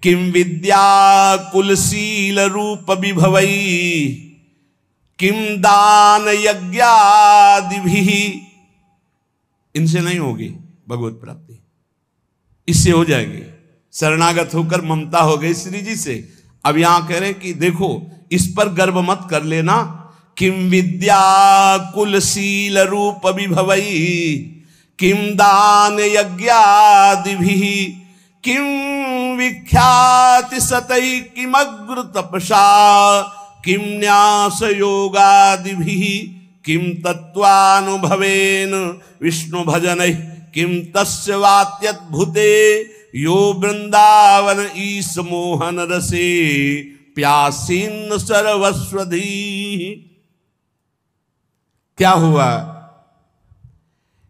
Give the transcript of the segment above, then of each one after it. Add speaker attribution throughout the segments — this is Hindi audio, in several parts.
Speaker 1: किम विद्या कुलशील रूप विभवई किम दान यज्ञादिभिः। इनसे नहीं होगी भगवत प्राप्ति, इससे हो जाएगी। शरणागत होकर ममता हो गई श्री जी से। अब यहां कह रहे कि देखो इस पर गर्व मत कर लेना। किम विद्या कुलशील रूप विभवई किम दान यज्ञादिभिः किम विख्याति सतई किमग्र तपसा किम न्यास योगादिभिः किम तत्वानुभवेन विष्णु भजनैः किम तस्य वात्यद्भुते यो वृंदावन ईश मोहन रसे प्यासीन सर्वस्वधी। क्या हुआ?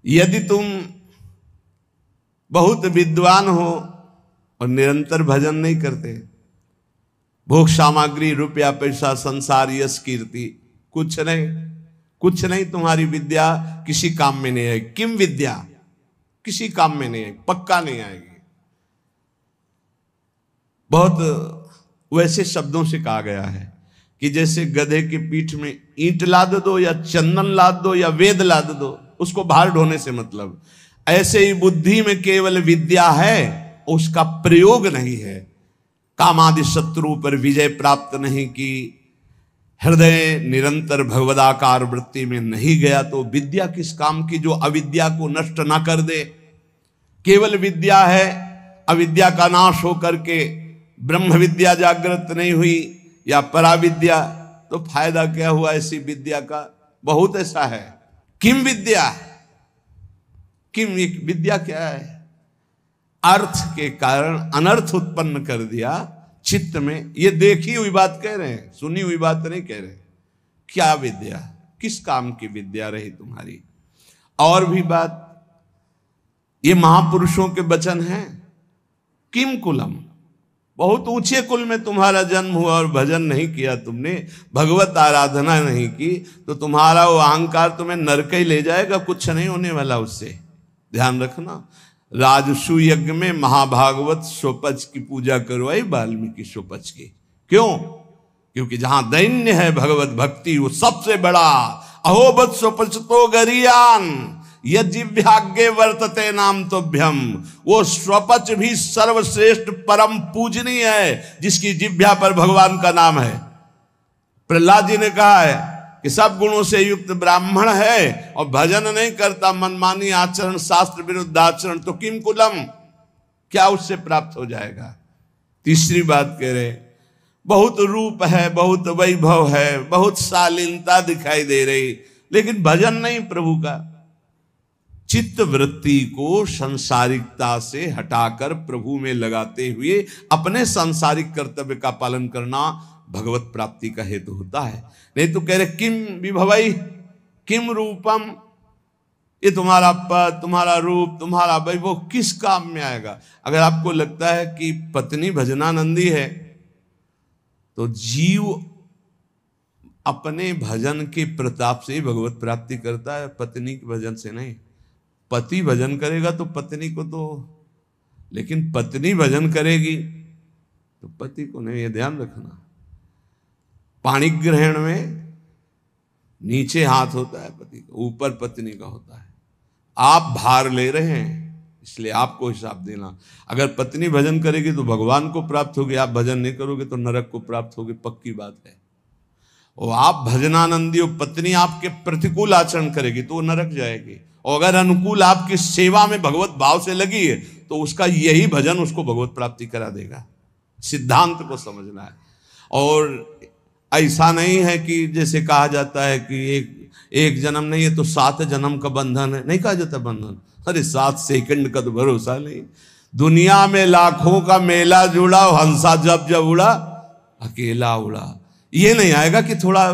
Speaker 1: यदि तुम बहुत विद्वान हो और निरंतर भजन नहीं करते, भोग सामग्री रुपया पैसा संसार यश कीर्ति कुछ नहीं तुम्हारी विद्या किसी काम में नहीं आएगी। किम विद्या किसी काम में नहीं आएगी, पक्का नहीं आएगी। बहुत वैसे शब्दों से कहा गया है कि जैसे गधे की पीठ में ईंट लाद दो या चंदन लाद दो या वेद लाद दो, उसको भार ढोने से मतलब। ऐसे ही बुद्धि में केवल विद्या है, उसका प्रयोग नहीं है। कामादि शत्रु पर विजय प्राप्त नहीं की, हृदय निरंतर भगवदाकार वृत्ति में नहीं गया, तो विद्या किस काम की जो अविद्या को नष्ट ना कर दे। केवल विद्या है, अविद्या का नाश होकर के ब्रह्म विद्या जागृत नहीं हुई या पराविद्या, तो फायदा क्या हुआ ऐसी विद्या का? बहुत ऐसा है। किम विद्या, किम विद्या क्या है? अर्थ के कारण अनर्थ उत्पन्न कर दिया चित्त में। ये देखी हुई बात कह रहे हैं, सुनी हुई बात नहीं कह रहे। क्या विद्या, किस काम की विद्या रही तुम्हारी? और भी बात, ये महापुरुषों के वचन हैं। किम कुलम, बहुत ऊंचे कुल में तुम्हारा जन्म हुआ और भजन नहीं किया तुमने, भगवत आराधना नहीं की, तो तुम्हारा वो अहंकार तुम्हें नरक ही ले जाएगा, कुछ नहीं होने वाला उससे। ध्यान रखना। राजसु यज्ञ में महाभागवत स्वपच की पूजा करवाई वाल्मीकि स्वपच की। क्यों? क्योंकि जहां दैन्य है भगवत भक्ति वो सबसे बड़ा। अहोबत स्वपच तो गरियान यज्ञाग्ञे वर्तते नाम तोभ्यम। वो स्वपच भी सर्वश्रेष्ठ परम पूजनीय है जिसकी जिह्वा पर भगवान का नाम है। प्रहलाद जी ने कहा है कि सब गुणों से युक्त ब्राह्मण है और भजन नहीं करता, मनमानी आचरण, शास्त्र विरुद्ध आचरण, तो किम कुलम, क्या उससे प्राप्त हो जाएगा? तीसरी बात कह रहे, बहुत रूप है, बहुत वैभव है, बहुत शालीनता दिखाई दे रही, लेकिन भजन नहीं प्रभु का। चित्त वृत्ति को संसारिकता से हटाकर प्रभु में लगाते हुए अपने सांसारिक कर्तव्य का पालन करना भगवत प्राप्ति का हेतु होता है। नहीं तो कह रहे किम विभवई किम रूपम, ये तुम्हारा पद, तुम्हारा रूप, तुम्हारा वैभव किस काम में आएगा? अगर आपको लगता है कि पत्नी भजनानंदी है, तो जीव अपने भजन के प्रताप से ही भगवत प्राप्ति करता है, पत्नी के भजन से नहीं। पति भजन करेगा तो पत्नी को तो, लेकिन पत्नी भजन करेगी तो पति को नहीं। ये ध्यान रखना। पाणी ग्रहण में नीचे हाथ होता है पति का, ऊपर पत्नी का होता है। आप भार ले रहे हैं, इसलिए आपको हिसाब देना। अगर पत्नी भजन करेगी तो भगवान को प्राप्त होगी, आप भजन नहीं करोगे तो नरक को प्राप्त होगी, पक्की बात है। और आप भजनानंदी हो, पत्नी आपके प्रतिकूल आचरण करेगी तो वो नरक जाएगी, और अगर अनुकूल आपकी सेवा में भगवत भाव से लगी है तो उसका यही भजन उसको भगवत प्राप्ति करा देगा। सिद्धांत को समझना है। और ऐसा नहीं है कि जैसे कहा जाता है कि एक जन्म नहीं है तो 7 जन्म का बंधन है, नहीं कहा जाता बंधन। अरे 7 सेकंड का तो भरोसा नहीं। दुनिया में लाखों का मेला जुड़ा, हंसा जब जब उड़ा अकेला उड़ा। ये नहीं आएगा कि थोड़ा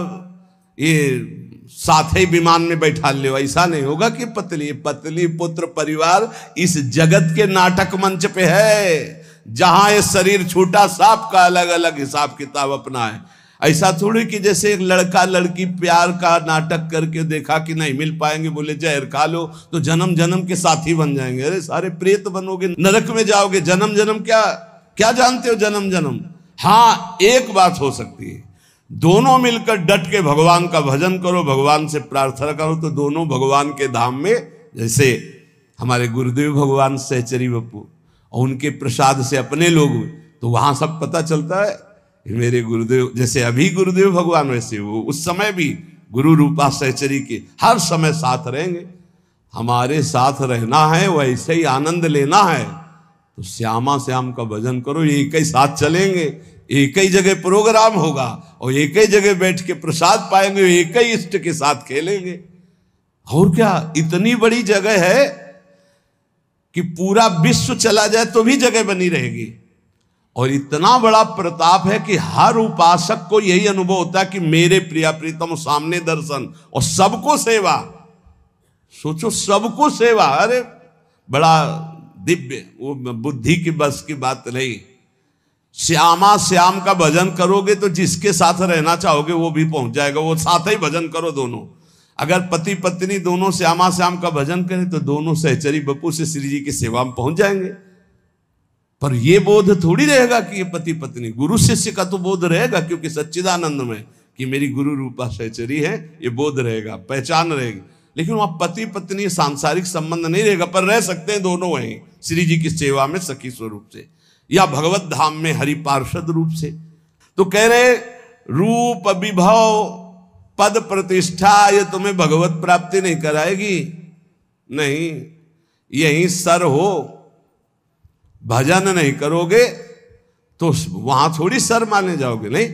Speaker 1: ये साथ ही विमान में बैठा ले, ऐसा नहीं होगा कि पत्नी पुत्र परिवार इस जगत के नाटक मंच पे है, जहां ये शरीर छूटा सबका अलग अलग हिसाब किताब अपना है। ऐसा थोड़ी कि जैसे एक लड़का लड़की प्यार का नाटक करके देखा कि नहीं मिल पाएंगे, बोले जहर खा लो तो जन्म जन्म के साथी बन जाएंगे। अरे सारे प्रेत बनोगे, नरक में जाओगे, जन्म जन्म क्या क्या जानते हो जन्म जन्म? हाँ, एक बात हो सकती है, दोनों मिलकर डट के भगवान का भजन करो, भगवान से प्रार्थना करो, तो दोनों भगवान के धाम में, जैसे हमारे गुरुदेव भगवान सहचरी बप्पू और उनके प्रसाद से अपने लोग, तो वहां सब पता चलता है मेरे गुरुदेव, जैसे अभी गुरुदेव भगवान वैसे वो उस समय भी गुरु रूपा सहचरी के हर समय साथ रहेंगे। हमारे साथ रहना है, वैसे ही आनंद लेना है, तो श्यामा श्याम का भजन करो, एक ही साथ चलेंगे, एक ही जगह प्रोग्राम होगा और एक ही जगह बैठ के प्रसाद पाएंगे, एक ही इष्ट के साथ खेलेंगे। और क्या, इतनी बड़ी जगह है कि पूरा विश्व चला जाए तो भी जगह बनी रहेगी। और इतना बड़ा प्रताप है कि हर उपासक को यही अनुभव होता है कि मेरे प्रिया प्रीतम सामने दर्शन और सबको सेवा। सोचो, सबको सेवा, अरे बड़ा दिव्य, वो बुद्धि की बस की बात नहीं। श्यामा श्याम का भजन करोगे तो जिसके साथ रहना चाहोगे वो भी पहुंच जाएगा, वो साथ ही भजन करो दोनों। अगर पति पत्नी दोनों श्यामा श्याम का भजन करें तो दोनों सहचरी बप्पू से श्री जी की सेवा में पहुंच जाएंगे। पर ये बोध थोड़ी रहेगा कि ये पति पत्नी, गुरु शिष्य का तो बोध रहेगा, क्योंकि सच्चिदानंद में कि मेरी गुरु रूपा सहचरी है, ये बोध रहेगा, पहचान रहेगी। लेकिन वहां पति पत्नी सांसारिक संबंध नहीं रहेगा, पर रह सकते हैं दोनों वहीं श्री जी की सेवा में सखी स्वरूप से, या भगवत धाम में हरि पार्षद रूप से। तो कह रहे रूप विभव पद प्रतिष्ठा ये तुम्हें भगवत प्राप्ति नहीं कराएगी, नहीं, यहीं सर हो, भजन नहीं करोगे तो वहां थोड़ी सर माने जाओगे। नहीं,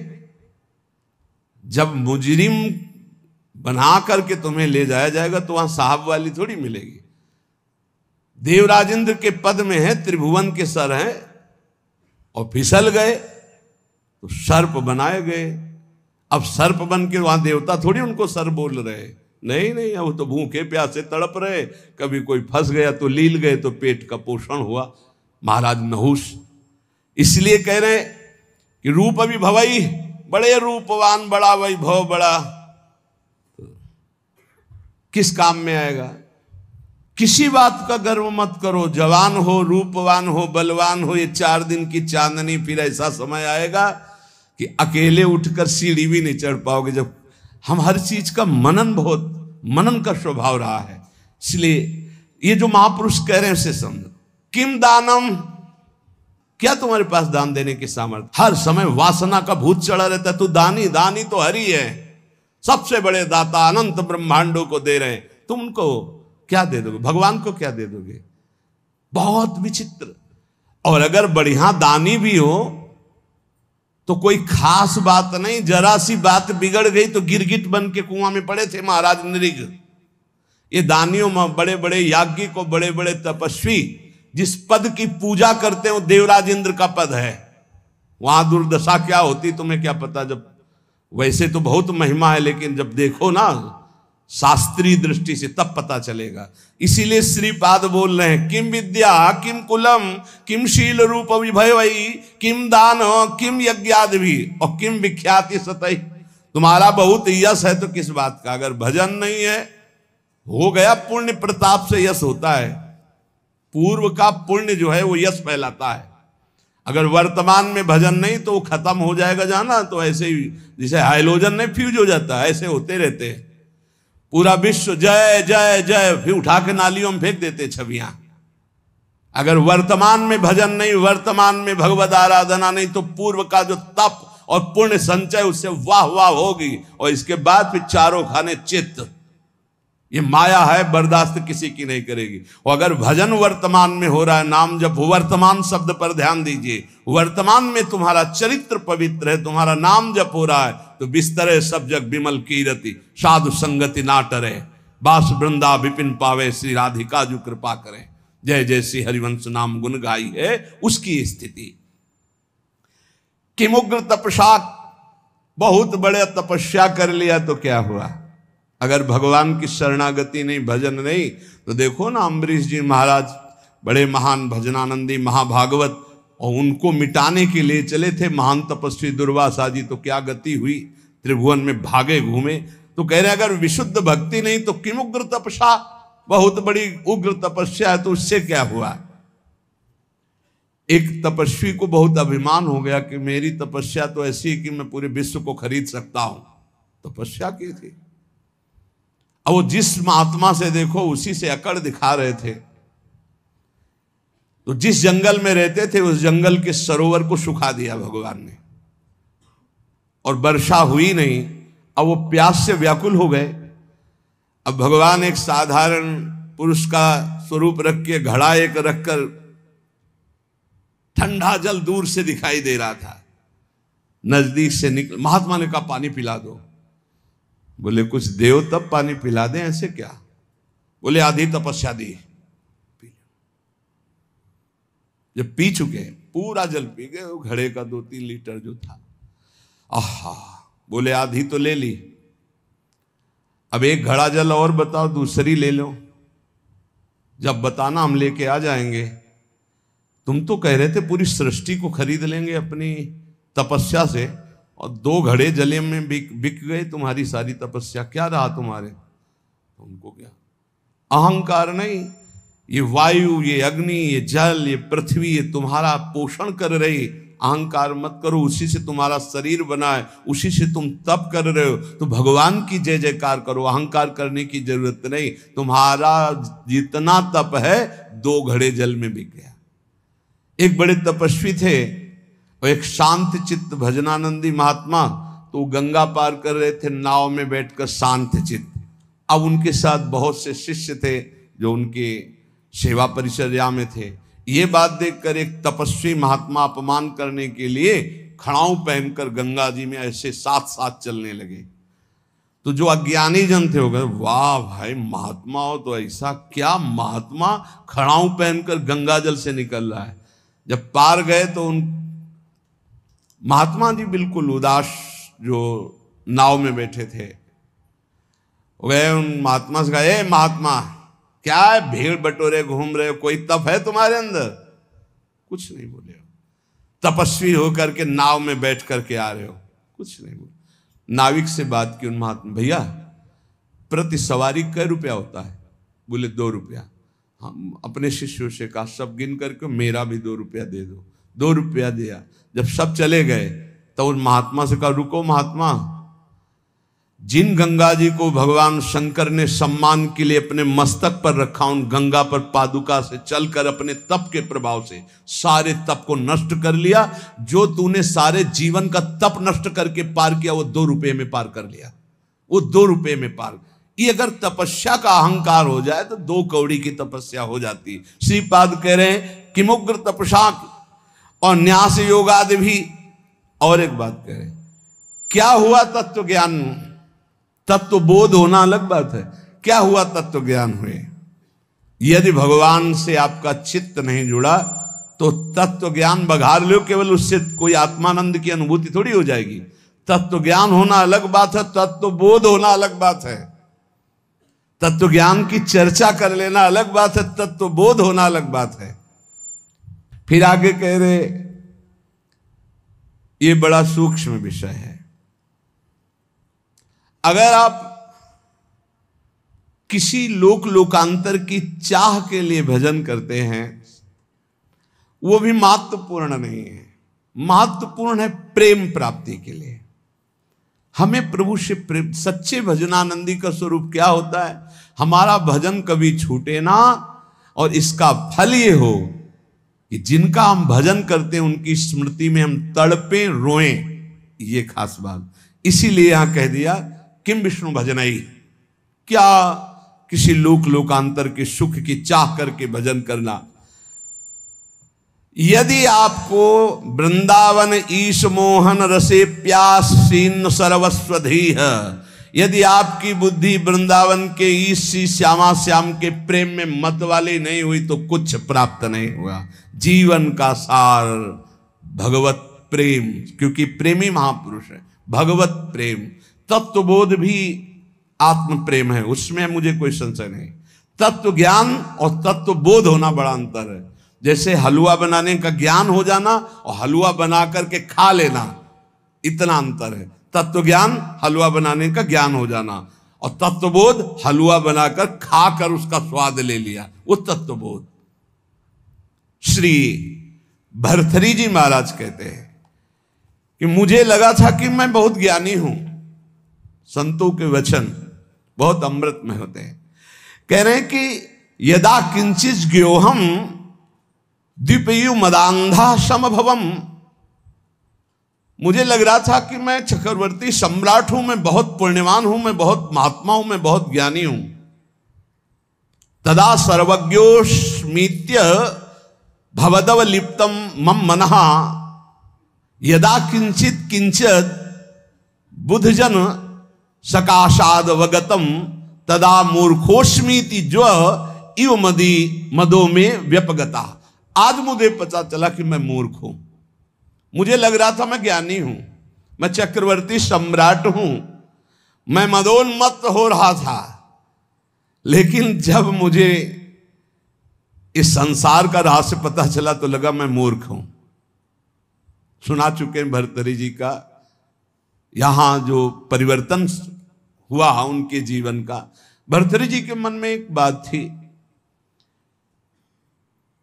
Speaker 1: जब मुजरिम बना करके तुम्हें ले जाया जाएगा तो वहां साहब वाली थोड़ी मिलेगी। देवराजेंद्र के पद में है, त्रिभुवन के सर हैं, और फिसल गए तो सर्प बनाए गए। अब सर्प बन के वहां देवता थोड़ी उनको सर बोल रहे, नहीं नहीं, अब तो भूखे प्यासे तड़प रहे, कभी कोई फंस गया तो लील गए तो पेट का पोषण हुआ। महाराज नहुष इसलिए कह रहे कि रूप विभवई, बड़े रूपवान, बड़ा वैभव, बड़ा, किस काम में आएगा? किसी बात का गर्व मत करो, जवान हो, रूपवान हो, बलवान हो, ये 4 दिन की चांदनी, फिर ऐसा समय आएगा कि अकेले उठकर सीढ़ी भी नहीं चढ़ पाओगे। जब हम हर चीज का मनन का स्वभाव रहा है, इसलिए ये जो महापुरुष कह रहे हैं उसे समझो। किम दानम, क्या तुम्हारे पास दान देने की सामर्थ्य? हर समय वासना का भूत चढ़ा रहता है, तू दानी, दानी तो हरि है, सबसे बड़े दाता, अनंत ब्रह्मांडों को दे रहे हैं, तुम उनको क्या दे दोगे? भगवान को क्या दे दोगे? बहुत विचित्र। और अगर बढ़िया दानी भी हो तो कोई खास बात नहीं, जरा सी बात बिगड़ गई तो गिरगिट बन के कुआं में पड़े थे महाराज नृग। ये दानियों में बड़े बड़े याज्ञिक और बड़े बड़े तपस्वी जिस पद की पूजा करते हैं वो देवराजेंद्र का पद है, वहां दुर्दशा क्या होती तुम्हें क्या पता। जब वैसे तो बहुत महिमा है, लेकिन जब देखो ना शास्त्रीय दृष्टि से तब पता चलेगा। इसीलिए श्रीपाद बोल रहे हैं, किम विद्या किम कुलम किम शील रूप विभवई किम दान किम यज्ञादि भी और किम विख्याति सतई। तुम्हारा बहुत यश है तो किस बात का? अगर भजन नहीं है, हो गया, पुण्य प्रताप से यश होता है, पूर्व का पुण्य जो है वो यश फैलाता है। अगर वर्तमान में भजन नहीं तो वो खत्म हो जाएगा जाना, तो ऐसे ही जैसे हाइलोजन नहीं फ्यूज हो जाता है, ऐसे होते रहते हैं। पूरा विश्व जय जय जय, फिर उठा के नालियों में फेंक देते छवियां। अगर वर्तमान में भजन नहीं, वर्तमान में भगवद आराधना नहीं, तो पूर्व का जो तप और पुण्य संचय उससे वाह वाह होगी, और इसके बाद फिर चारों खाने चित्त। ये माया है, बर्दाश्त किसी की नहीं करेगी। और अगर भजन वर्तमान में हो रहा है, नाम जब वर्तमान शब्द पर ध्यान दीजिए, वर्तमान में तुम्हारा चरित्र पवित्र है, तुम्हारा नाम जप हो रहा है, तो बिस्तरे सब जग विमल कीरति साधु संगति ना टरे, बास वृंदा विपिन पावे श्री राधिका जो कृपा करें। जय जय श्री हरिवंश नाम गुण गाई है उसकी स्थिति। किमुग्र तपस्या, बहुत बड़े तपस्या कर लिया तो क्या हुआ? अगर भगवान की शरणागति नहीं, भजन नहीं, तो देखो ना अम्बरीश जी महाराज बड़े महान भजनानंदी महाभागवत, और उनको मिटाने के लिए चले थे महान तपस्वी दुर्वासा जी, तो क्या गति हुई, त्रिभुवन में भागे घूमे। तो कह रहे अगर विशुद्ध भक्ति नहीं तो किम उग्र तपस्या, बहुत बड़ी उग्र तपस्या है तो उससे क्या हुआ? एक तपस्वी को बहुत अभिमान हो गया कि मेरी तपस्या तो ऐसी है कि मैं पूरे विश्व को खरीद सकता हूं। तपस्या की थी। अब वो जिस महात्मा से देखो उसी से अकड़ दिखा रहे थे। तो जिस जंगल में रहते थे उस जंगल के सरोवर को सुखा दिया भगवान ने, और वर्षा हुई नहीं। अब वो प्यास से व्याकुल हो गए। अब भगवान एक साधारण पुरुष का स्वरूप रख के घड़ा एक रखकर, ठंडा जल दूर से दिखाई दे रहा था, नजदीक से निकल। महात्मा ने कहा पानी पिला दो। बोले कुछ देव तब पानी पिला दें, ऐसे क्या? बोले आधी तपस्या दी। जब पी चुके, पूरा जल पी गए, वो घड़े का 2-3 लीटर जो था। आहा, बोले आधी तो ले ली, अब एक घड़ा जल और बताओ, दूसरी ले लो। जब बताना हम लेके आ जाएंगे। तुम तो कह रहे थे पूरी सृष्टि को खरीद लेंगे अपनी तपस्या से, और 2 घड़े जले में बिक गए तुम्हारी सारी तपस्या। क्या रहा तुम्हारे? तुमको क्या अहंकार नहीं? ये वायु, ये अग्नि, ये जल, ये पृथ्वी, ये तुम्हारा पोषण कर रही। अहंकार मत करो, उसी से तुम्हारा शरीर बना है, उसी से तुम तप कर रहे हो। तो भगवान की जय जयकार करो, अहंकार करने की जरूरत नहीं। तुम्हारा जितना तप है 2 घड़े जल में बिक गया। एक बड़े तपस्वी थे और एक शांत चित्त भजनानंदी महात्मा, तो गंगा पार कर रहे थे नाव में बैठकर शांत चित्त। अब उनके साथ बहुत से शिष्य थे जो उनके सेवा परिचर्या में थे। ये बात देखकर एक तपस्वी महात्मा अपमान करने के लिए खड़ाऊ पहनकर गंगा जी में ऐसे साथ साथ चलने लगे। तो जो अज्ञानी जन थे हो गए, वाह भाई महात्मा हो तो ऐसा, क्या महात्मा खड़ाऊ पहनकर गंगा जल से निकल रहा है। जब पार गए तो उन महात्मा जी बिल्कुल उदास, जो नाव में बैठे थे, हो गए। उन महात्मा से कहा, ए महात्मा, क्या है भीड़ बटोरे घूम रहे हो, कोई तप है तुम्हारे अंदर? कुछ नहीं बोले हो। तपस्वी होकर के नाव में बैठ करके आ रहे हो, कुछ नहीं बोले। नाविक से बात की उन महात्मा, भैया प्रति सवारी कै रुपया होता है? बोले 2 रुपया। हम अपने शिष्यों से कहा सब गिन करके मेरा भी 2 रुपया दे दो। 2 रुपया दिया। जब सब चले गए तो उन महात्मा से कहा, रुको महात्मा, जिन गंगा जी को भगवान शंकर ने सम्मान के लिए अपने मस्तक पर रखा, उन गंगा पर पादुका से चलकर अपने तप के प्रभाव से सारे तप को नष्ट कर लिया। जो तूने सारे जीवन का तप नष्ट करके पार किया, वो 2 रुपये में पार कर लिया। वो 2 रुपये में पार। ये अगर तपस्या का अहंकार हो जाए तो 2 कौड़ी की तपस्या हो जाती। श्रीपाद कह रहे हैं कि मुग्र तपसा और न्यास योगादि भी। और एक बात कह रहे, क्या हुआ तत्व ज्ञान? तत्व बोध होना अलग बात है, क्या हुआ तत्व ज्ञान हुए? यदि भगवान से आपका चित्त नहीं जुड़ा तो तत्व ज्ञान बघार लो, केवल उससे कोई आत्मानंद की अनुभूति थोड़ी हो जाएगी। तत्व ज्ञान होना अलग बात है, तत्व बोध होना अलग बात है। तत्व ज्ञान की चर्चा कर लेना अलग बात है, तत्व बोध होना अलग बात है। फिर आगे कह रहे, ये बड़ा सूक्ष्म विषय है। अगर आप किसी लोकांतर की चाह के लिए भजन करते हैं, वो भी महत्वपूर्ण नहीं है। महत्वपूर्ण है प्रेम प्राप्ति के लिए। हमें प्रभु से प्रेम। सच्चे भजनानंदी का स्वरूप क्या होता है? हमारा भजन कभी छूटे ना, और इसका फल ये हो कि जिनका हम भजन करते हैं उनकी स्मृति में हम तड़पे रोएं। ये खास बात। इसीलिए यहां कह दिया किम विष्णु भजनई, क्या किसी लोकांतर के सुख की चाह करके भजन करना। यदि आपको वृंदावन ईश मोहन रसे प्यास सीन सर्वस्वधीह, यदि आपकी बुद्धि वृंदावन के ईश श्यामा श्याम के प्रेम में मत वाली नहीं हुई तो कुछ प्राप्त नहीं हुआ। जीवन का सार भगवत प्रेम, क्योंकि प्रेमी महापुरुष है। भगवत प्रेम, तत्वबोध भी आत्म प्रेम है, उसमें मुझे कोई संशय नहीं। तत्व ज्ञान और तत्व बोध होना बड़ा अंतर है। जैसे हलवा बनाने का ज्ञान हो जाना और हलवा बना करके खा लेना, इतना अंतर है। तत्व ज्ञान हलवा बनाने का ज्ञान हो जाना, और तत्वबोध हलवा बनाकर खाकर उसका स्वाद ले लिया, वो तत्वबोध। श्री भर्तृहरि जी महाराज कहते हैं कि मुझे लगा था कि मैं बहुत ज्ञानी हूं, संतों के वचन बहुत अमृत में होते हैं। कह रहे हैं कि यदा किंचित ज्ञोहम द्विपयु मदांधा समभवम, मुझे लग रहा था कि मैं चक्रवर्ती सम्राट हूं, मैं बहुत पुण्यवान हूं, मैं बहुत महात्मा हूं, मैं बहुत ज्ञानी हूं। तदा सर्वज्ञोस्मीत्य भवदव लिप्तम मम मनः यदा किंचित किंचित बुधजन सकाशाद वगतम तदा मूर्खोस्मीति जो इव मदी मदो में व्यपगता। आज मुझे पता चला कि मैं मूर्ख हूं। मुझे लग रहा था मैं ज्ञानी हूं, मैं चक्रवर्ती सम्राट हूं, मैं मदोन्मत्त हो रहा था, लेकिन जब मुझे इस संसार का रहस्य पता चला तो लगा मैं मूर्ख हूं। सुना चुके हैं भर्तृहरि जी का यहां जो परिवर्तन हुआ उनके जीवन का। भर्तृहरि जी के मन में एक बात थी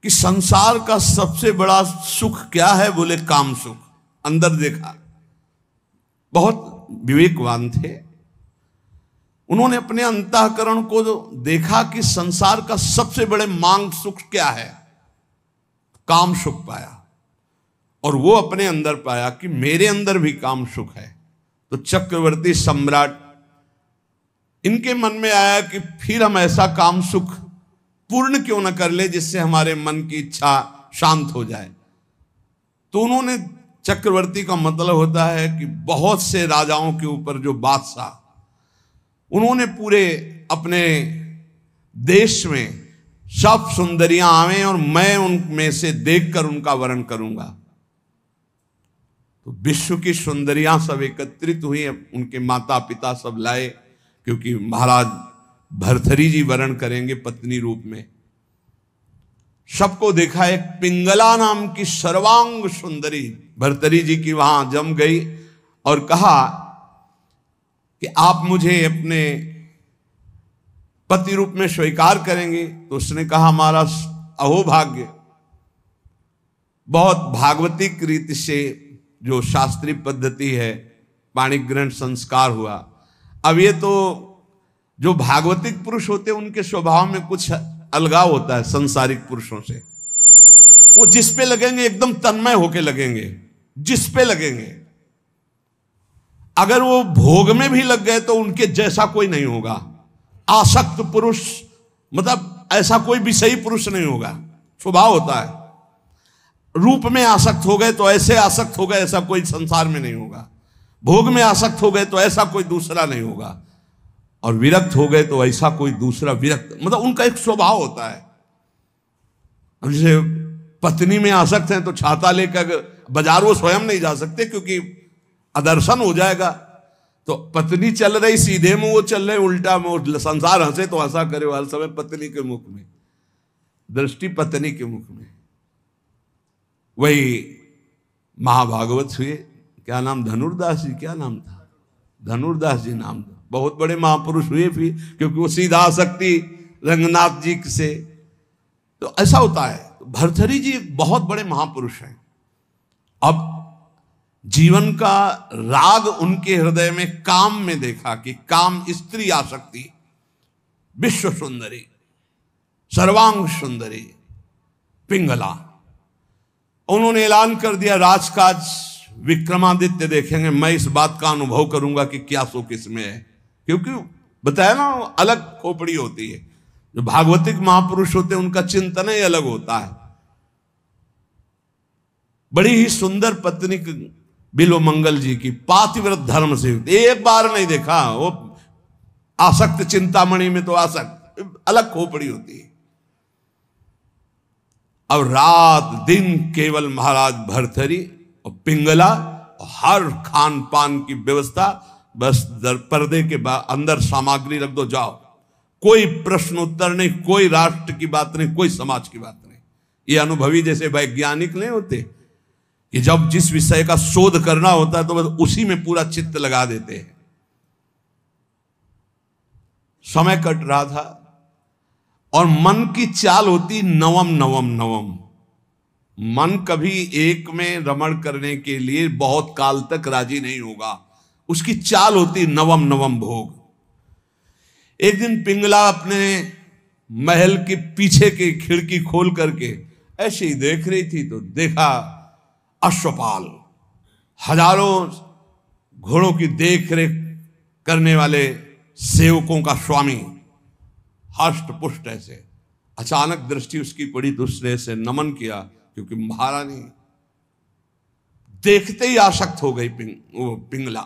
Speaker 1: कि संसार का सबसे बड़ा सुख क्या है, बोले काम सुख। अंदर देखा, बहुत विवेकवान थे, उन्होंने अपने अंतःकरण को देखा कि संसार का सबसे बड़े मांग सुख क्या है, काम सुख पाया। और वो अपने अंदर पाया कि मेरे अंदर भी काम सुख है। तो चक्रवर्ती सम्राट, इनके मन में आया कि फिर हम ऐसा काम सुख पूर्ण क्यों न कर ले जिससे हमारे मन की इच्छा शांत हो जाए। तो उन्होंने, चक्रवर्ती का मतलब होता है कि बहुत से राजाओं के ऊपर जो बादशाह, उन्होंने पूरे अपने देश में सब सुंदरियां आवे और मैं उनमें से देखकर उनका वर्ण करूंगा। तो विश्व की सुंदरियां सब एकत्रित हुई, उनके माता पिता सब लाए, क्योंकि महाराज भर्तृहरि जी वर्ण करेंगे पत्नी रूप में। सबको देखा, एक पिंगला नाम की सर्वांग सुंदरी भर्तृहरि जी की वहां जम गई और कहा कि आप मुझे अपने पति रूप में स्वीकार करेंगे। तो उसने कहा हमारा अहोभाग्य, बहुत भागवतिक रीति से जो शास्त्रीय पद्धति है पाणिग्रहण संस्कार हुआ। अब ये तो जो भागवतिक पुरुष होते हैं उनके स्वभाव में कुछ अलगाव होता है संसारिक पुरुषों से। वो जिस पे लगेंगे एकदम तन्मय होके लगेंगे, जिस पे लगेंगे। अगर वो भोग में भी लग गए तो उनके जैसा कोई नहीं होगा। आसक्त पुरुष मतलब ऐसा कोई विषयी पुरुष नहीं होगा, स्वभाव होता है। रूप में आसक्त हो गए तो ऐसे आसक्त हो गए ऐसा कोई संसार में नहीं होगा। भोग में आसक्त हो गए तो ऐसा कोई दूसरा नहीं होगा। और विरक्त हो गए तो ऐसा कोई दूसरा विरक्त, मतलब उनका एक स्वभाव होता है। जैसे पत्नी में आसक्त हैं तो छाता लेकर बाजार वो स्वयं नहीं जा सकते क्योंकि अदर्शन हो जाएगा। तो पत्नी चल रही सीधे में, वो चल रहे उल्टा में, संसार हंसे तो हंसा करे हर समय पत्नी के मुख में, दृष्टि पत्नी के मुख में। वही महाभागवत हुए, क्या नाम, धनुर्दास जी, क्या नाम था, धनुर्दास जी नाम था। बहुत बड़े महापुरुष हुए फिर, क्योंकि वो सीधा आसक्ति रंगनाथ जी से। तो ऐसा होता है। भर्तृहरि जी बहुत बड़े महापुरुष हैं। अब जीवन का राग उनके हृदय में काम में देखा कि काम स्त्री आसक्ति, विश्व सुंदरी, सर्वांग सुंदरी पिंगला। उन्होंने ऐलान कर दिया राजकाज विक्रमादित्य देखेंगे, मैं इस बात का अनुभव करूंगा कि क्या सुख इसमें है। क्योंकि बताया ना, अलग खोपड़ी होती है। जो भागवतिक महापुरुष होते हैं उनका चिंतन ही अलग होता है। बड़ी ही सुंदर पत्नी बिल्व मंगल जी की पातिव्रत धर्म से, एक बार नहीं देखा। वो आसक्त चिंतामणि में तो आसक्त, अलग खोपड़ी होती है। अब रात दिन केवल महाराज भर्तृहरि और पिंगला और हर खान पान की व्यवस्था, बस पर्दे के अंदर सामग्री रख दो, जाओ। कोई प्रश्न उत्तर नहीं, कोई राष्ट्र की बात नहीं, कोई समाज की बात नहीं। ये अनुभवी जैसे वैज्ञानिक नहीं होते कि जब जिस विषय का शोध करना होता है तो बस उसी में पूरा चित्त लगा देते हैं। समय कट रहा था और मन की चाल होती नवम नवम नवम। मन कभी एक में रमण करने के लिए बहुत काल तक राजी नहीं होगा, उसकी चाल होती नवम नवम भोग। एक दिन पिंगला अपने महल के पीछे की खिड़की खोल करके ऐसे ही देख रही थी तो देखा अश्वपाल, हजारों घोड़ों की देख रेख करने वाले सेवकों का स्वामी, हष्ट पुष्ट ऐसे। अचानक दृष्टि उसकी पड़ी तो उसने से नमन किया, क्योंकि महारानी देखते ही आसक्त हो गई पिंगला।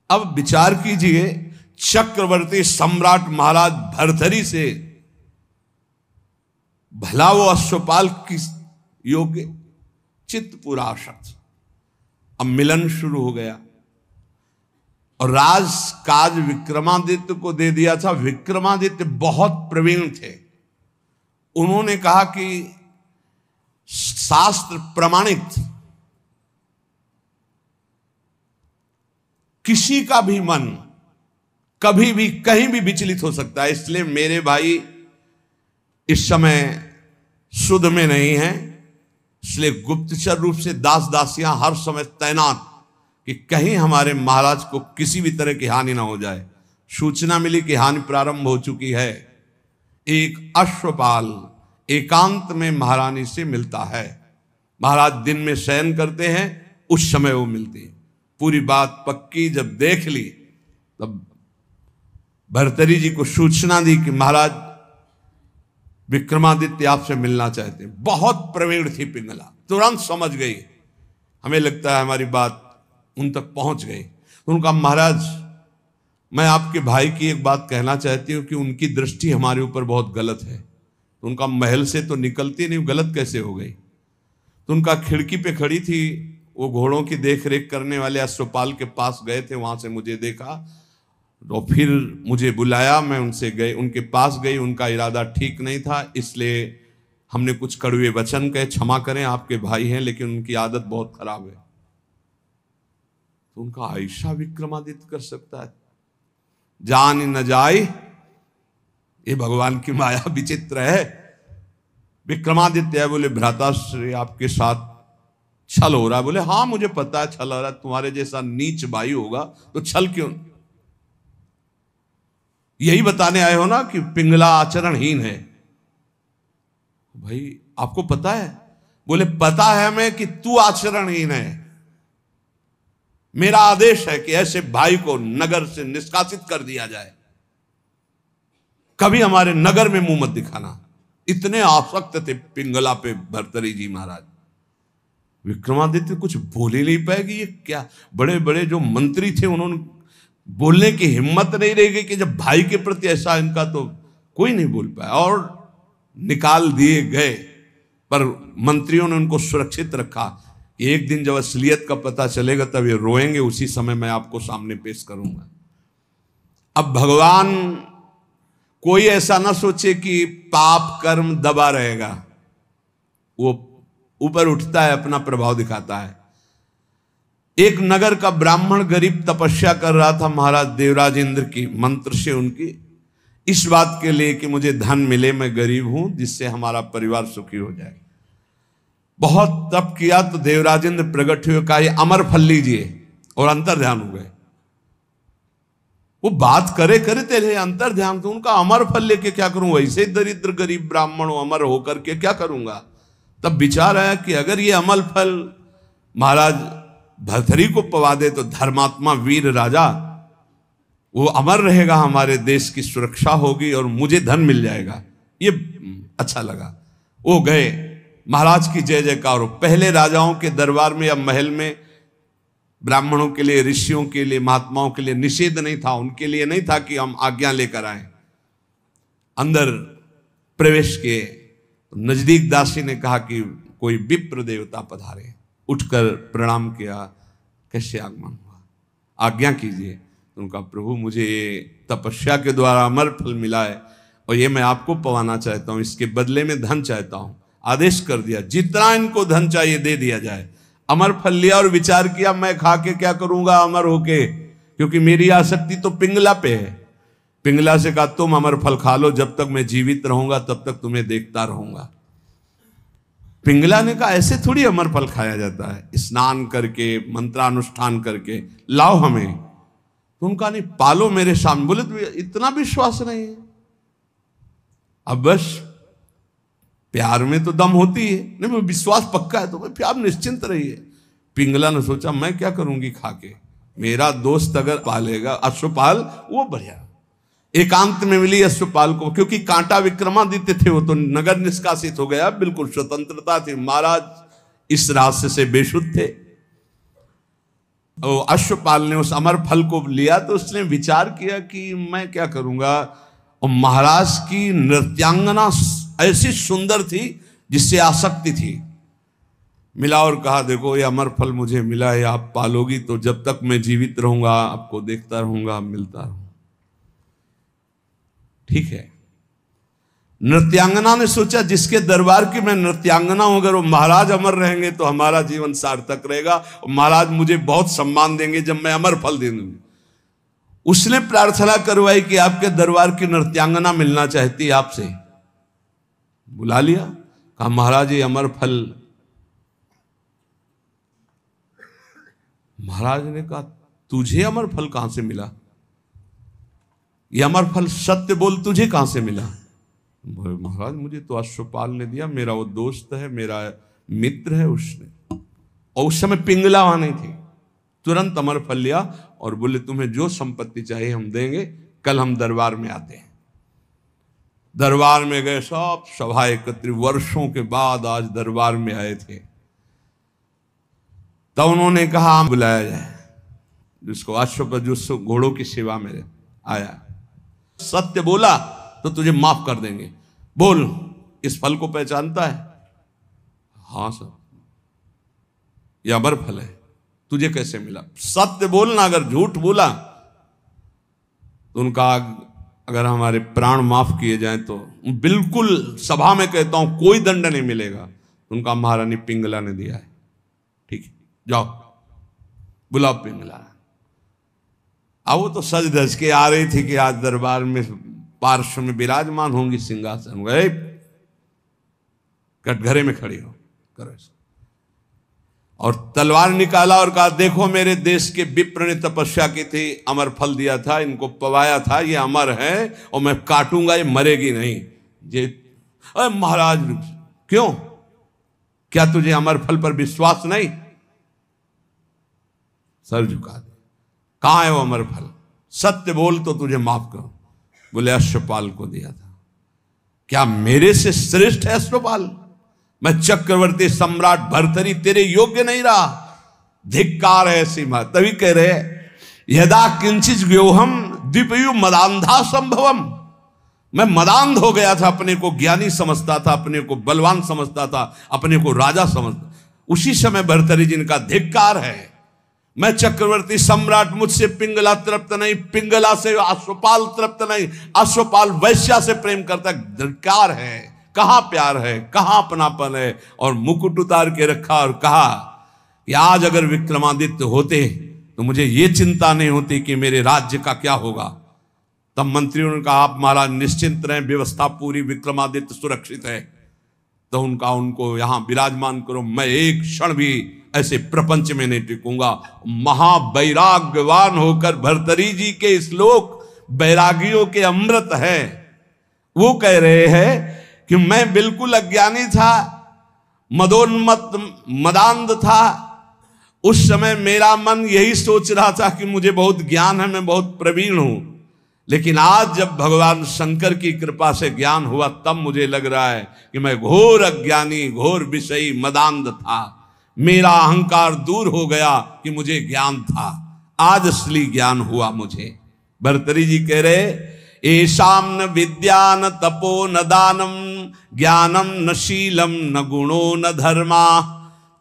Speaker 1: अब विचार कीजिए, चक्रवर्ती सम्राट महाराज भर्तरी से भला वो अश्वपाल किस योग्य, चित्त पूरा आसक्त। अब मिलन शुरू हो गया और राज काज विक्रमादित्य को दे दिया था। विक्रमादित्य बहुत प्रवीण थे। उन्होंने कहा कि शास्त्र प्रमाणित किसी का भी मन कभी भी कहीं भी विचलित हो सकता है, इसलिए मेरे भाई इस समय शुद्ध में नहीं है, इसलिए गुप्तचर रूप से दास दासियां हर समय तैनात कि कहीं हमारे महाराज को किसी भी तरह की हानि ना हो जाए। सूचना मिली कि हानि प्रारंभ हो चुकी है। एक अश्वपाल एकांत में महारानी से मिलता है। महाराज दिन में शयन करते हैं, उस समय वो मिलती है। पूरी बात पक्की जब देख ली तब भर्तरी जी को सूचना दी कि महाराज विक्रमादित्य आपसे मिलना चाहते हैं। बहुत प्रवीण थी पिंगला, तुरंत समझ गई। हमें लगता है हमारी बात उन तक पहुंच गई। तो उनका महाराज, मैं आपके भाई की एक बात कहना चाहती हूं कि उनकी दृष्टि हमारे ऊपर बहुत गलत है। तो उनका महल से तो निकलती नहीं, गलत कैसे हो गई? तो उनका खिड़की पे खड़ी थी, वो घोड़ों की देख रेख करने वाले अश्वपाल के पास गए थे, वहां से मुझे देखा तो फिर मुझे बुलाया, मैं उनसे गए, उनके पास गई। उनका इरादा ठीक नहीं था, इसलिए हमने कुछ कड़वे वचन कहे, क्षमा करें आपके भाई हैं लेकिन उनकी आदत बहुत खराब है। तो उनका ऐसा विक्रमादित्य कर सकता है? जान न जाए, ये भगवान की माया विचित्र है। विक्रमादित्य है, बोले भ्राताश्री आपके साथ छल हो रहा है। बोले हाँ मुझे पता है छल हो रहा है, तुम्हारे जैसा नीच भाई होगा तो छल क्यों? यही बताने आए हो ना कि पिंगला आचरणहीन है। भाई आपको पता है? बोले पता है हमें कि तू आचरणहीन है। मेरा आदेश है कि ऐसे भाई को नगर से निष्कासित कर दिया जाए, कभी हमारे नगर में मुंह मत दिखाना। इतने आसक्त थे पिंगला पे भर्तरी जी महाराज। विक्रमादित्य कुछ बोल ही नहीं पाए कि ये क्या। बड़े बड़े जो मंत्री थे उन्होंने बोलने की हिम्मत नहीं रह गई कि जब भाई के प्रति ऐसा, इनका तो कोई नहीं बोल पाया और निकाल दिए गए। पर मंत्रियों ने उनको सुरक्षित रखा। एक दिन जब असलियत का पता चलेगा तब ये रोएंगे, उसी समय मैं आपको सामने पेश करूंगा। अब भगवान कोई ऐसा ना सोचे कि पाप कर्म दबा रहेगा, वो ऊपर उठता है, अपना प्रभाव दिखाता है। एक नगर का ब्राह्मण गरीब तपस्या कर रहा था महाराज देवराज इंद्र की मंत्र से, उनकी इस बात के लिए कि मुझे धन मिले, मैं गरीब हूं, जिससे हमारा परिवार सुखी हो जाए। बहुत तप किया तो देवराज इंद्र प्रकट हुए, कहा ये अमर फल लीजिए, और अंतर ध्यान हो गए। वो बात करे करते रहे, अंतर ध्यान। तो उनका अमर फल लेके क्या करूं, वैसे दरिद्र गरीब ब्राह्मण अमर होकर के क्या करूंगा। तब विचार आया कि अगर ये अमल फल महाराज भर्तरी को पवा दे तो धर्मात्मा वीर राजा वो अमर रहेगा, हमारे देश की सुरक्षा होगी और मुझे धन मिल जाएगा। ये अच्छा लगा। वो गए, महाराज की जय जयकार। पहले राजाओं के दरबार में या महल में ब्राह्मणों के लिए, ऋषियों के लिए, महात्माओं के लिए निषेध नहीं था, उनके लिए नहीं था कि हम आज्ञा लेकर आए। अंदर प्रवेश किए, नजदीक दासी ने कहा कि कोई विप्र देवता पधारे। उठकर प्रणाम किया, कैसे आगमन हुआ, आज्ञा कीजिए। उनका प्रभु मुझे ये तपस्या के द्वारा अमर फल मिला है और ये मैं आपको पवाना चाहता हूँ, इसके बदले में धन चाहता हूँ। आदेश कर दिया जितना इनको धन चाहिए दे दिया जाए। अमर फल लिया और विचार किया मैं खा के क्या करूंगा अमर होके, क्योंकि मेरी आसक्ति तो पिंगला पे है। पिंगला से कहा तुम अमर फल खा लो, जब तक मैं जीवित रहूंगा तब तक तुम्हें देखता रहूंगा। पिंगला ने कहा ऐसे थोड़ी अमर फल खाया जाता है, स्नान करके मंत्रानुष्ठान करके लाओ हमें। तो उनका नहीं, पालो मेरे सामने। बोले तो इतना विश्वास नहीं है। अब बस प्यार में तो दम होती है, नहीं विश्वास पक्का है तो भाई आप निश्चिंत रहिए। पिंगला ने सोचा मैं क्या करूंगी खा के, मेरा दोस्त अगर पालेगा अश्वपाल वो बढ़िया। एकांत में मिली अश्वपाल को, क्योंकि कांटा विक्रमादित्य थे, वो तो नगर निष्कासित हो गया, बिल्कुल स्वतंत्रता थी। महाराज इस रास्ते से बेशुद्ध थे। और अश्वपाल ने उस अमर फल को लिया तो उसने विचार किया कि मैं क्या करूंगा। और महाराज की नृत्यांगना ऐसी सुंदर थी जिससे आसक्ति थी। मिला और कहा देखो ये अमर फल मुझे मिला है, आप पालोगी तो जब तक मैं जीवित रहूंगा आपको देखता रहूंगा, मिलता रहूंगा। ठीक है। नृत्यांगना ने सोचा जिसके दरबार की मैं नृत्यांगना हूं, अगर वो महाराज अमर रहेंगे तो हमारा जीवन सार्थक रहेगा और महाराज मुझे बहुत सम्मान देंगे जब मैं अमर फल दे दूंगी। उसने प्रार्थना करवाई कि आपके दरबार की नृत्यांगना मिलना चाहती है आपसे। बुला लिया, कहा महाराज ये अमर फल। महाराज ने कहा तुझे अमर फल कहां से मिला, ये अमर फल सत्य बोल तुझे कहां से मिला। महाराज मुझे तो अश्वपाल ने दिया, मेरा वो दोस्त है, मेरा मित्र है उसने। और उस समय पिंगला वहां नहीं थी। तुरंत अमर फल लिया और बोले तुम्हें जो संपत्ति चाहिए हम देंगे, कल हम दरबार में आते हैं। दरबार में गए, सब सभा एकत्रित, वर्षों के बाद आज दरबार में आए थे। तब उन्होंने कहा बुलाया जाए जिसको अश्वपद, जो घोड़ों की सेवा में आया। सत्य बोला तो तुझे माफ कर देंगे। बोल इस फल को पहचानता है? हाँ सर, यह अमर फल है, तुझे कैसे मिला? सत्य बोलना, अगर झूठ बोला तो उनका अगर हमारे प्राण माफ किए जाएं तो बिल्कुल सभा में कहता हूं कोई दंड नहीं मिलेगा। उनका महारानी पिंगला ने दिया है। ठीक है, जाओ बुलाओ पिंगला। अब वो तो सज धज के आ रही थी कि आज दरबार में पार्श्व में विराजमान होंगी सिंहासन। गए कटघरे में खड़ी हो करो ऐसा। और तलवार निकाला और कहा देखो मेरे देश के विप्र ने तपस्या की थी, अमर फल दिया था, इनको पवाया था, ये अमर है और मैं काटूंगा, ये मरेगी नहीं। ये अरे महाराज क्यों, क्या तुझे अमर फल पर विश्वास नहीं? सर झुका दे। कहां है वो अमर फल? सत्य बोल तो तुझे माफ करो। बोले अश्वपाल को दिया था। क्या मेरे से श्रेष्ठ है अश्वपाल? मैं चक्रवर्ती सम्राट भर्तरी तेरे योग्य नहीं रहा? धिक्कार है ऐसी बात। तभी कह रहे यदा किंचित व्योहम द्विपयु मदांधा संभवम। मैं मदांध हो गया था, अपने को ज्ञानी समझता था, अपने को बलवान समझता था, अपने को राजा समझता। उसी समय भर्तरी जिनका धिक्कार है। मैं चक्रवर्ती सम्राट, मुझसे पिंगला तृप्त नहीं, पिंगला से अश्वपाल तृप्त नहीं, अश्वपाल वैश्या से प्रेम करता। धिक्कार है। कहां प्यार है, कहां अपनापन है। और मुकुट उतार के रखा और कहा कि आज अगर विक्रमादित्य होते तो मुझे ये चिंता नहीं होती कि मेरे राज्य का क्या होगा। तब मंत्रियों ने कहा आप महाराज निश्चिंत रहें, व्यवस्था पूरी, विक्रमादित्य सुरक्षित है। तो उनको यहां विराजमान करो, मैं एक क्षण भी ऐसे प्रपंच में नहीं टिकूंगा। महावैराग्यवान होकर भर्तरी जी के श्लोक बैरागियों के अमृत है। वो कह रहे हैं कि मैं बिल्कुल अज्ञानी था, मदोन्मत्त मदांध था। उस समय मेरा मन यही सोच रहा था कि मुझे बहुत ज्ञान है, मैं बहुत प्रवीण हूं। लेकिन आज जब भगवान शंकर की कृपा से ज्ञान हुआ तब मुझे लग रहा है कि मैं घोर अज्ञानी, घोर विषयी मदांध था। मेरा अहंकार दूर हो गया कि मुझे ज्ञान था। आज असली ज्ञान हुआ मुझे। भर्तरी जी कह रहे एषाम न विद्या न तपो न दानम ज्ञानम न शीलम न गुणो न धर्मा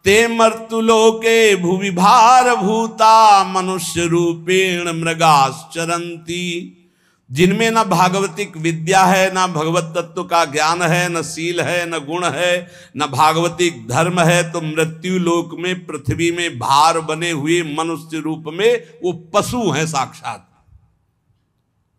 Speaker 1: ते मर्तुलोके भुवि भार भूता मनुष्य रूपेण मृगाश्चरन्ति। जिनमें न भागवतिक विद्या है, न भगवत तत्व का ज्ञान है, न शील है, न गुण है, न भागवतिक धर्म है, तो मृत्यु लोक में पृथ्वी में भार बने हुए मनुष्य रूप में वो पशु हैं साक्षात।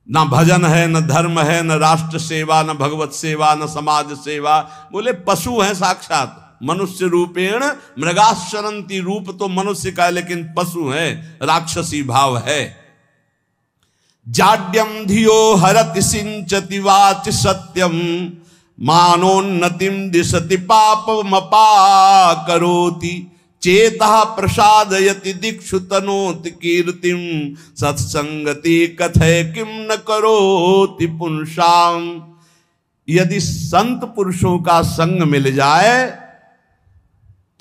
Speaker 1: न भजन है, न धर्म है, न राष्ट्र सेवा, न भगवत सेवा, न समाज सेवा। बोले पशु हैं साक्षात। मनुष्य रूपेण मृगाश्चरन्ति, रूप तो मनुष्य का है लेकिन पशु है, राक्षसी भाव है। जाड्यम धियो हरति सिंचति वाच सत्यम, मानोन्नतिम दिशति पापमपा करोति, चेतः प्रसादयति दिक्षु तनोति कीर्तिम, सत्संगति कथय किम न करोति पुंसाम। यदि संत पुरुषों का संग मिल जाए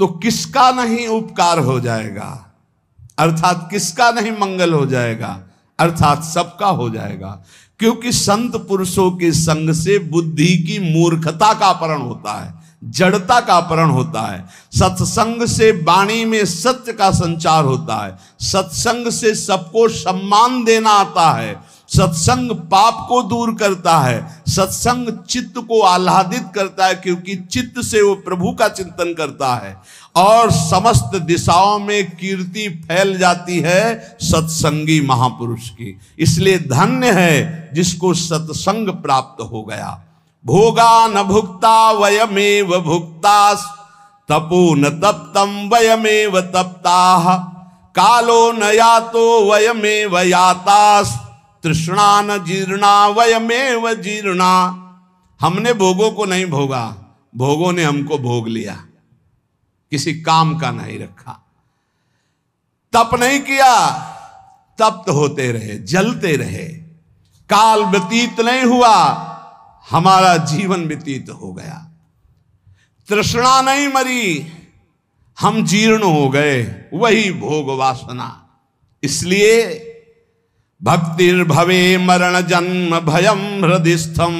Speaker 1: तो किसका नहीं उपकार हो जाएगा, अर्थात किसका नहीं मंगल हो जाएगा, अर्थात सबका हो जाएगा। क्योंकि संत पुरुषों के संग से बुद्धि की मूर्खता का अपहरण होता है, जड़ता का अपहरण होता है। सत्संग से वाणी में सत्य का संचार होता है, सत्संग से सबको सम्मान देना आता है, सत्संग पाप को दूर करता है, सत्संग चित्त को आह्लादित करता है, क्योंकि चित्त से वो प्रभु का चिंतन करता है और समस्त दिशाओं में कीर्ति फैल जाती है सत्संगी महापुरुष की। इसलिए धन्य है जिसको सत्संग प्राप्त हो गया। भोगा न भुक्ता वयमेव भुक्तास, तपो न तप्तम वयमेव तप्ताः, कालो न यातो वयमेव यातास, तृष्णा न जीर्णा वयमेव जीर्णा। हमने भोगों को नहीं भोगा, भोगों ने हमको भोग लिया, किसी काम का नहीं रखा। तप नहीं किया, तप्त होते रहे, जलते रहे। काल व्यतीत नहीं हुआ, हमारा जीवन व्यतीत हो गया। तृष्णा नहीं मरी, हम जीर्ण हो गए, वही भोग वासना। इसलिए भक्तिर्भवे मरण जन्म भयम हृदिस्थम,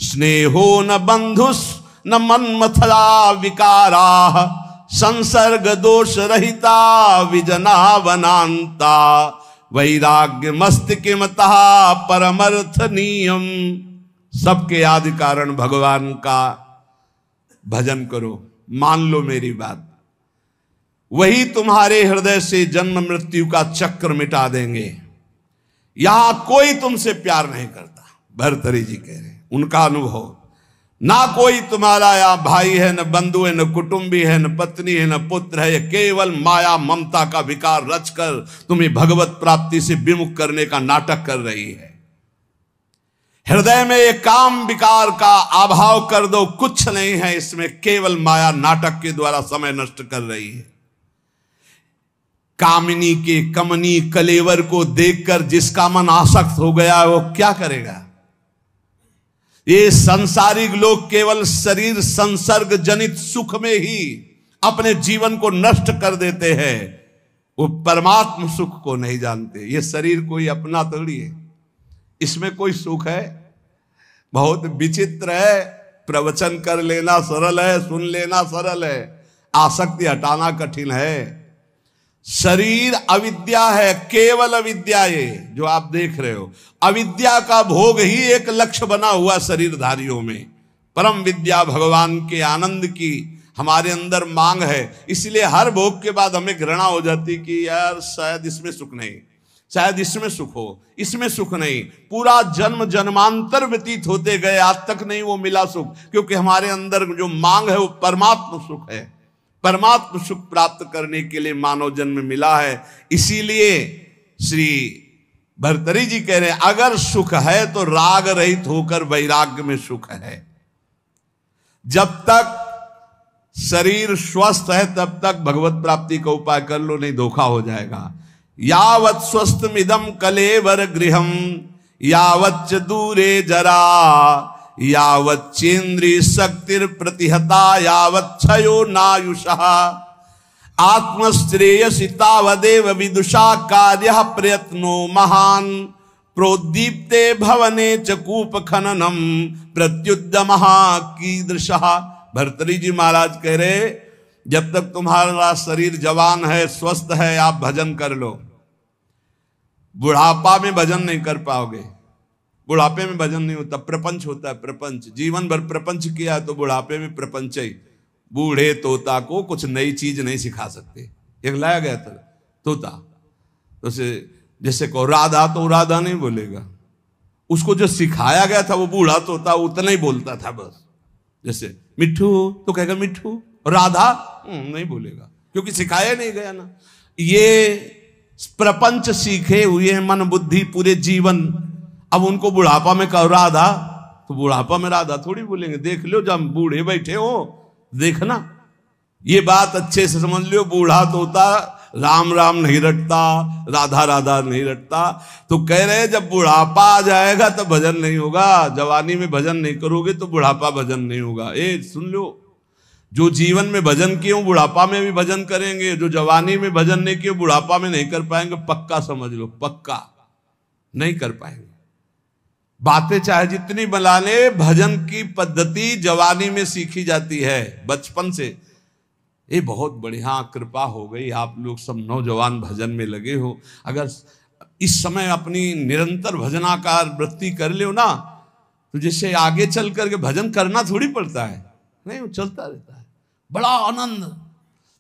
Speaker 1: स्नेहो न बंधुस न मन्मथला विकारा, संसर्ग दोष रहिता विजना वनांता, वैराग्य मस्तिकिमतः परमर्थ नियम। सबके आदि कारण भगवान का भजन करो, मान लो मेरी बात, वही तुम्हारे हृदय से जन्म मृत्यु का चक्र मिटा देंगे। यहां कोई तुमसे प्यार नहीं करता, भर्तरी जी कह रहे, उनका अनुभव। ना कोई तुम्हारा या भाई है, न बंधु है, न कुटुंबी है, न पत्नी है, न पुत्र है। केवल माया ममता का विकार रचकर तुम्हें भगवत प्राप्ति से विमुख करने का नाटक कर रही है। हृदय में एक काम विकार का अभाव कर दो, कुछ नहीं है इसमें, केवल माया नाटक के द्वारा समय नष्ट कर रही है। कामिनी के कमनी कलेवर को देखकर जिसका मन आसक्त हो गया वो क्या करेगा। ये संसारिक लोग केवल शरीर संसर्ग जनित सुख में ही अपने जीवन को नष्ट कर देते हैं, वो परमात्म सुख को नहीं जानते। ये शरीर कोई अपना थोड़ी है, इसमें कोई सुख है। बहुत विचित्र है, प्रवचन कर लेना सरल है, सुन लेना सरल है, आसक्ति हटाना कठिन है। शरीर अविद्या है, केवल अविद्या। ये जो आप देख रहे हो, अविद्या का भोग ही एक लक्ष्य बना हुआ शरीरधारियों में। परम विद्या भगवान के आनंद की हमारे अंदर मांग है, इसलिए हर भोग के बाद हमें घृणा हो जाती कि यार शायद इसमें सुख नहीं, शायद इसमें सुख हो, इसमें सुख नहीं। पूरा जन्म जन्मांतर व्यतीत होते गए, आज तक नहीं वो मिला सुख, क्योंकि हमारे अंदर जो मांग है वो परमात्म सुख है। परमात्म सुख प्राप्त करने के लिए मानव जन्म मिला है। इसीलिए श्री भर्तरी जी कह रहे हैं, अगर सुख है तो राग रहित होकर वैराग्य में सुख है। जब तक शरीर स्वस्थ है तब तक भगवत प्राप्ति का उपाय कर लो, नहीं धोखा हो जाएगा। यावत् स्वस्थमिदं कलेवर गृहम, यावच्च दूरे जरा, यावच्चेन्द्रिय शक्तिर प्रतिहता, यावच्छयो नायुषः, आत्मश्रेयसि तावदेव विदुषा कार्यः प्रयत्नो महान्, प्रोद्दीप्ते भवने च कूप खननम प्रत्युद्यमः कीदृशः। भर्तरी जी महाराज कह रहे, जब तक तुम्हारा शरीर जवान है, स्वस्थ है, आप भजन कर लो। बुढ़ापा में भजन नहीं कर पाओगे, बुढ़ापे में भजन नहीं होता, प्रपंच होता है। प्रपंच जीवन भर प्रपंच किया तो बुढ़ापे में प्रपंच ही। बूढ़े तोता को कुछ नई चीज नहीं सिखा सकते। एक लाया गया था तोता, तो जैसे को राधा, तो राधा नहीं बोलेगा, उसको जो सिखाया गया था वो बूढ़ा तोता उतना ही बोलता था बस। जैसे मिट्ठू तो कहेगा मिट्ठू, राधा नहीं बोलेगा, क्योंकि सिखाया नहीं गया ना। ये प्रपंच सीखे हुए मन बुद्धि पूरे जीवन, अब उनको बुढ़ापा में कहो राधा, तो बुढ़ापा में राधा थोड़ी बोलेंगे। देख लो जब बूढ़े बैठे हो, देखना ये बात अच्छे से समझ लो। बूढ़ा तो होता राम राम नहीं रटता, राधा राधा नहीं रटता। तो कह रहे जब बुढ़ापा आ जाएगा तो भजन नहीं होगा, जवानी में भजन नहीं करोगे तो बुढ़ापा भजन नहीं होगा। सुन लो, जो जीवन में भजन किए बुढ़ापा में भी भजन करेंगे, जो जवानी में भजन नहीं किए बुढ़ापा में नहीं कर पाएंगे। पक्का समझ लो, पक्का नहीं कर पाएंगे। बातें चाहे जितनी बना ले, भजन की पद्धति जवानी में सीखी जाती है, बचपन से। ये बहुत बढ़िया कृपा हो गई, आप लोग सब नौजवान भजन में लगे हो। अगर इस समय अपनी निरंतर भजनाकार वृत्ति कर लो ना, तो जैसे आगे चल करके भजन करना थोड़ी पड़ता है, नहीं, वो चलता रहता है। बड़ा आनंद,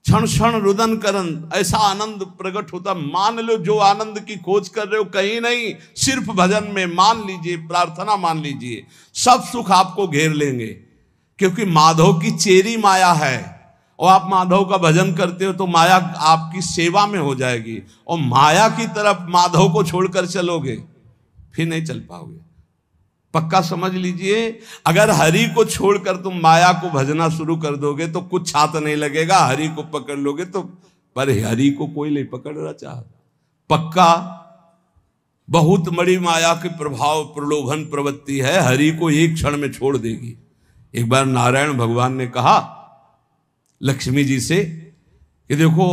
Speaker 1: क्षण क्षण रुदन करन, ऐसा आनंद प्रकट होता। मान लो जो आनंद की खोज कर रहे हो कहीं नहीं, सिर्फ भजन में मान लीजिए, प्रार्थना मान लीजिए, सब सुख आपको घेर लेंगे। क्योंकि माधव की चेरी माया है, और आप माधव का भजन करते हो तो माया आपकी सेवा में हो जाएगी, और माया की तरफ माधव को छोड़कर चलोगे फिर नहीं चल पाओगे। पक्का समझ लीजिए, अगर हरि को छोड़कर तुम माया को भजना शुरू कर दोगे तो कुछ हाथ नहीं लगेगा। हरि को पकड़ लोगे तो, पर हरि को कोई नहीं पकड़ना चाहता। पक्का बहुत बड़ी माया के प्रभाव, प्रलोभन प्रवृत्ति है, हरि को एक क्षण में छोड़ देगी। एक बार नारायण भगवान ने कहा लक्ष्मी जी से कि देखो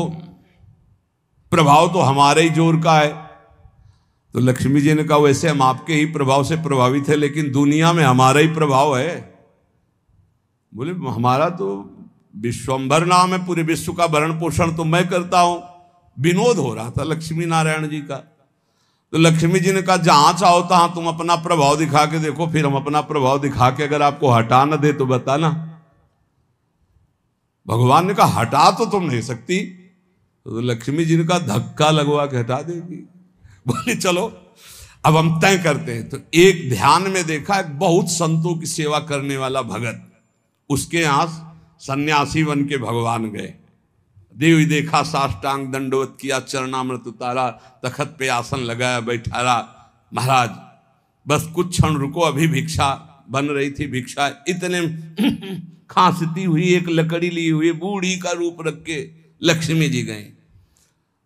Speaker 1: प्रभाव तो हमारे ही जोर का है। तो लक्ष्मी जी ने कहा वैसे हम आपके ही प्रभाव से प्रभावित है, लेकिन दुनिया में हमारा ही प्रभाव है। बोले हमारा तो विश्वंभर नाम है, पूरे विश्व का भरण पोषण तो मैं करता हूं। विनोद हो रहा था लक्ष्मी नारायण जी का। तो लक्ष्मी जी ने कहा जहां चाहो तहां तुम अपना प्रभाव दिखा के देखो, फिर हम अपना प्रभाव दिखा के अगर आपको हटा न दे तो बताना। भगवान ने कहा हटा तो तुम नहीं सकती। तो लक्ष्मी जी ने कहा धक्का लगवा के हटा देगी। बोले चलो अब हम तय करते हैं। तो एक ध्यान में देखा, एक बहुत संतों की सेवा करने वाला भगत, उसके यहां सन्यासी बन के भगवान गए। देवी देखा, साष्टांग दंडवत किया, चरणामृत उतारा, तखत पे आसन लगाया, बैठारा। महाराज बस कुछ क्षण रुको, अभी भिक्षा बन रही थी। भिक्षा इतने खांसती हुई एक लकड़ी ली हुई बूढ़ी का रूप रख के लक्ष्मी जी गए।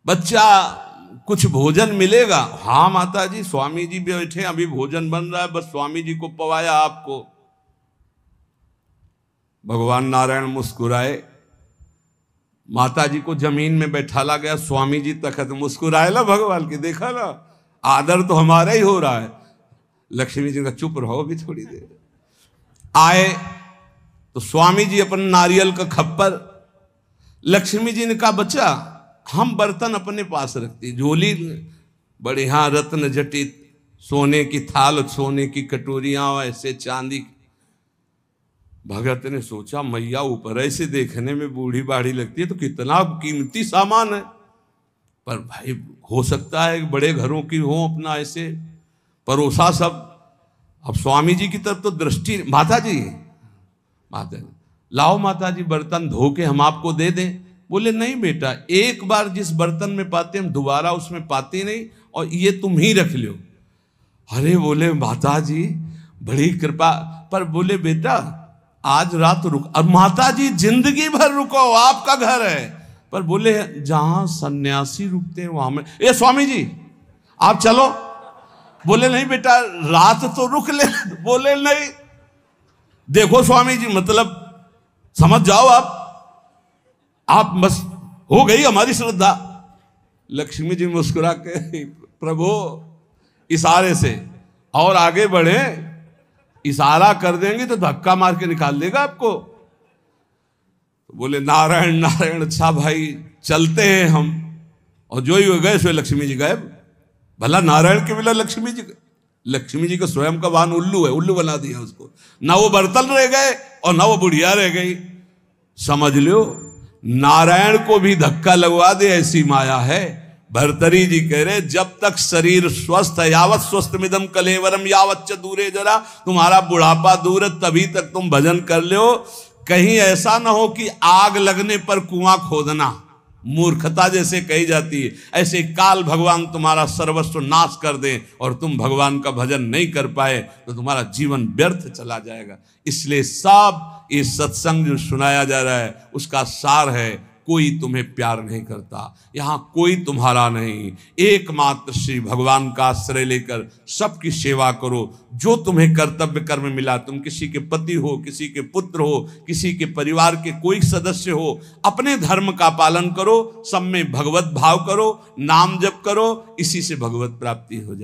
Speaker 1: बच्चा कुछ भोजन मिलेगा? हाँ माता जी, स्वामी जी बैठे, अभी भोजन बन रहा है, बस स्वामी जी को पवाया आपको। भगवान नारायण मुस्कुराए, माता जी को जमीन में बैठाला गया, स्वामी जी तखत। मुस्कुराए ला भगवान की, देखा ना आदर तो हमारा ही हो रहा है। लक्ष्मी जी का चुप रहो भी थोड़ी देर। आए तो स्वामी जी अपन नारियल का खप्पर, लक्ष्मी जी ने कहा बच्चा हम बर्तन अपने पास रखती, झोली बढ़िया रत्न जटित, सोने की थाल, सोने की कटोरियां, ऐसे चांदी। भगत ने सोचा मैया ऊपर ऐसे देखने में बूढ़ी बाढ़ी लगती है तो कितना कीमती सामान है, पर भाई हो सकता है बड़े घरों की हो, अपना ऐसे परोसा सब। अब स्वामी जी की तरफ तो दृष्टि, माता जी लाओ माता जी बर्तन धो के हम आपको दे दें। बोले नहीं बेटा, एक बार जिस बर्तन में पाते हम दोबारा उसमें पाते नहीं, और ये तुम ही रख लो। अरे बोले माता जी बड़ी कृपा, पर बोले बेटा आज रात रुक। अब माता जी जिंदगी भर रुको, आपका घर है। पर बोले जहां सन्यासी रुकते हैं वहां में, ए स्वामी जी आप चलो। बोले नहीं बेटा रात तो रुक ले। बोले नहीं, देखो स्वामी जी मतलब समझ जाओ आप बस हो गई हमारी श्रद्धा। लक्ष्मी जी मुस्कुरा के प्रभु इशारे से और आगे बढ़े, इशारा कर देंगे तो धक्का मार के निकाल देगा आपको। तो बोले नारायण नारायण, अच्छा भाई चलते हैं हम। और जो ही गए सो लक्ष्मी जी गायब। भला नारायण के बिना लक्ष्मी जी, लक्ष्मी जी का स्वयं का वाहन उल्लू है, उल्लू बना दिया उसको। ना वो बर्तन रह गए और ना वो बुढ़िया रह गई। समझ लो नारायण को भी धक्का लगवा दे ऐसी माया है। भर्तरी जी कह रहे जब तक शरीर स्वस्थ है, यावत स्वस्थ मिदम कलेवरम यावत च दूरे जरा, तुम्हारा बुढ़ापा दूर है तभी तक तुम भजन कर लो। कहीं ऐसा ना हो कि आग लगने पर कुआं खोदना मूर्खता जैसे कही जाती है, ऐसे काल भगवान तुम्हारा सर्वस्व नाश कर दे और तुम भगवान का भजन नहीं कर पाए तो तुम्हारा जीवन व्यर्थ चला जाएगा। इसलिए सब ये सत्संग जो सुनाया जा रहा है उसका सार है, कोई तुम्हें प्यार नहीं करता, यहां कोई तुम्हारा नहीं, एकमात्र श्री भगवान का आश्रय लेकर सबकी सेवा करो। जो तुम्हें कर्तव्य कर्म मिला, तुम किसी के पति हो, किसी के पुत्र हो, किसी के परिवार के कोई सदस्य हो, अपने धर्म का पालन करो, सब में भगवत भाव करो, नाम जप करो, इसी से भगवत प्राप्ति हो जाए।